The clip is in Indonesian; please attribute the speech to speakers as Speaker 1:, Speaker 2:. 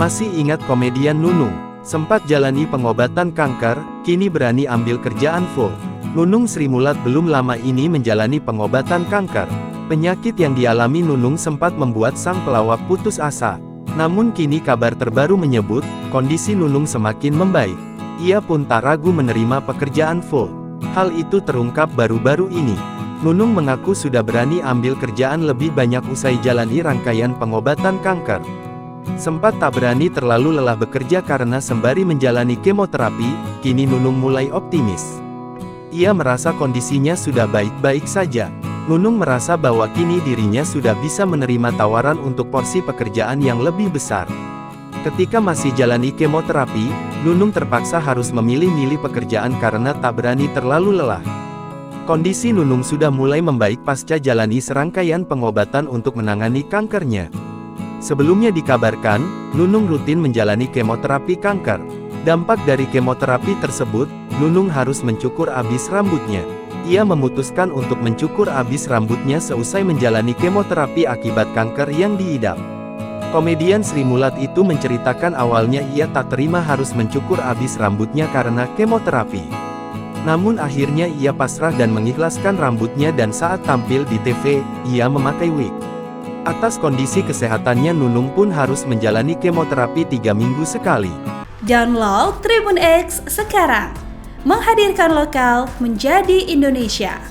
Speaker 1: Masih ingat komedian Nunung? Sempat jalani pengobatan kanker, kini berani ambil kerjaan full. Nunung Sri Mulat belum lama ini menjalani pengobatan kanker. Penyakit yang dialami Nunung sempat membuat sang pelawak putus asa. Namun kini kabar terbaru menyebut, kondisi Nunung semakin membaik. Ia pun tak ragu menerima pekerjaan full. Hal itu terungkap baru-baru ini. Nunung mengaku sudah berani ambil kerjaan lebih banyak usai jalani rangkaian pengobatan kanker. Sempat tak berani terlalu lelah bekerja karena sembari menjalani kemoterapi, kini Nunung mulai optimis. Ia merasa kondisinya sudah baik-baik saja. Nunung merasa bahwa kini dirinya sudah bisa menerima tawaran untuk porsi pekerjaan yang lebih besar. Ketika masih jalani kemoterapi, Nunung terpaksa harus memilih-milih pekerjaan karena tak berani terlalu lelah. Kondisi Nunung sudah mulai membaik pasca jalani serangkaian pengobatan untuk menangani kankernya. Sebelumnya dikabarkan, Nunung rutin menjalani kemoterapi kanker. Dampak dari kemoterapi tersebut, Nunung harus mencukur abis rambutnya. Ia memutuskan untuk mencukur abis rambutnya seusai menjalani kemoterapi akibat kanker yang diidap. Komedian Sri Mulat itu menceritakan awalnya ia tak terima harus mencukur abis rambutnya karena kemoterapi. Namun akhirnya ia pasrah dan mengikhlaskan rambutnya dan saat tampil di TV, ia memakai wig. Atas kondisi kesehatannya Nunung pun harus menjalani kemoterapi 3 minggu sekali.
Speaker 2: Download Tribun X sekarang, menghadirkan lokal menjadi Indonesia.